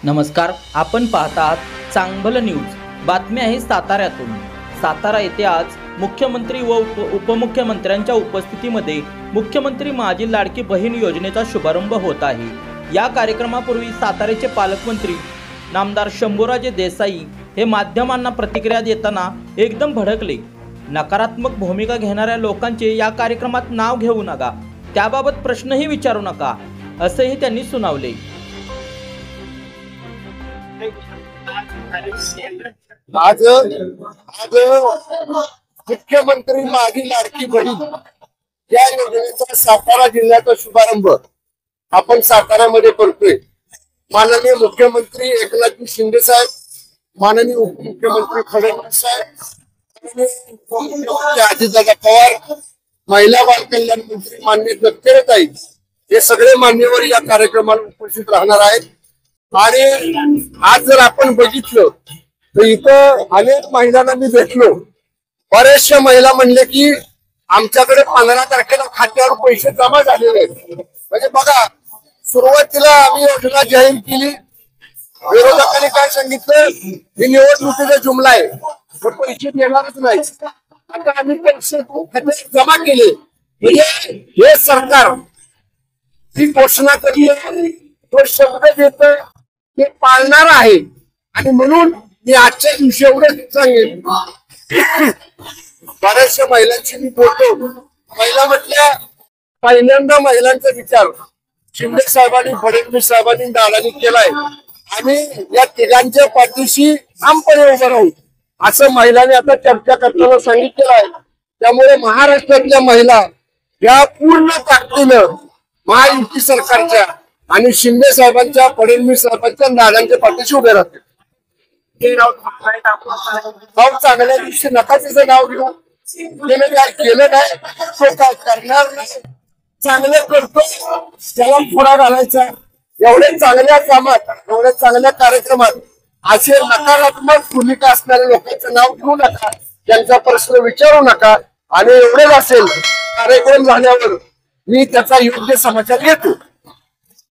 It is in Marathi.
नमस्कार, आपण पाहत आहात चांगलं न्यूज। बातमी आहे साताऱ्यातून। सातारा येथे आज मुख्यमंत्री व उपमुख्यमंत्र्यांच्या उपस्थितीमध्ये मुख्यमंत्री माझी लाडकी बहीण योजनेचा शुभारंभ होत आहे। या कार्यक्रमापूर्वी साताऱ्याचे पालकमंत्री नामदार शंभूराजे देसाई हे माध्यमांना प्रतिक्रिया देताना एकदम भडकले। नकारात्मक भूमिका घेणाऱ्या लोकांचे या कार्यक्रमात नाव घेऊ नका, त्याबाबत प्रश्नही विचारू नका, असेही त्यांनी सुनावले। आज मुख्यमंत्री माझी लाडकी बहीण या योजनेचा सातारा जिल्ह्याचा शुभारंभ आपण साताऱ्यामध्ये करतोय। माननीय मुख्यमंत्री एकनाथ शिंदे साहेब, माननीय उपमुख्यमंत्री फडणवीस साहेब, उपमुख्यमंत्री अजितदादा पवार, महिला बाल कल्याण मंत्री माननीय दत्तेताई हे सगळे मान्यवर या कार्यक्रमाला उपस्थित राहणार आहेत। आणि आज जर आपण बघितलं तर इथं अनेक महिलांना मी भेटलो। बऱ्याचशा महिला म्हणले की आमच्याकडे 15 तारखेला खात्यावर पैसे जमा झालेले आहेत। म्हणजे बघा, सुरुवातीला आम्ही योजना जाहीर केली, विरोधकांनी काय सांगितलं, ही निवडणुकीचा जुमला आहे, पैसे देणारच नाही। आता आम्ही पैसे खात्यात जमा केले, म्हणजे हे सरकार जी घोषणा करली तो शब्द देत ते पाळणार आहे। आणि म्हणून मी आजच्या दिवशी एवढं सांगेन, बऱ्याचशा महिलांशी मी बोलतो। महिला म्हटल्या, पहिल्यांदा महिलांचा विचार शिंदे साहेबांनी, फडणवीस साहेबांनी, दादांनी केलाय। आम्ही या तिघांच्या पाठीशी ठामपणे उभं राहू असं महिलांनी आता चर्चा करताना सांगितलेलं आहे। त्यामुळे महाराष्ट्रातल्या महिला या पूर्ण ताकदीनं महायुती सरकारच्या आणि शिंदे साहेबांच्या, फडणवीस साहेबांच्या, दादांच्या पाठीशी उभे राहते। नाव चांगल्या दिवशी नका त्याचं नाव घेऊ, त्याने काय केलं नाही, तो काय करणार नाही, चांगलं करतो त्याला थोडा घालायचा। एवढ्या चांगल्या कामात, एवढ्या चांगल्या कार्यक्रमात असे नकारात्मक भूमिका असणाऱ्या लोकांचं नाव घेऊ नका, त्यांचा प्रश्न विचारू नका। आणि एवढेच असेल कार्यक्रम झाल्यावर मी त्याचा योग्य समाचार घेतो।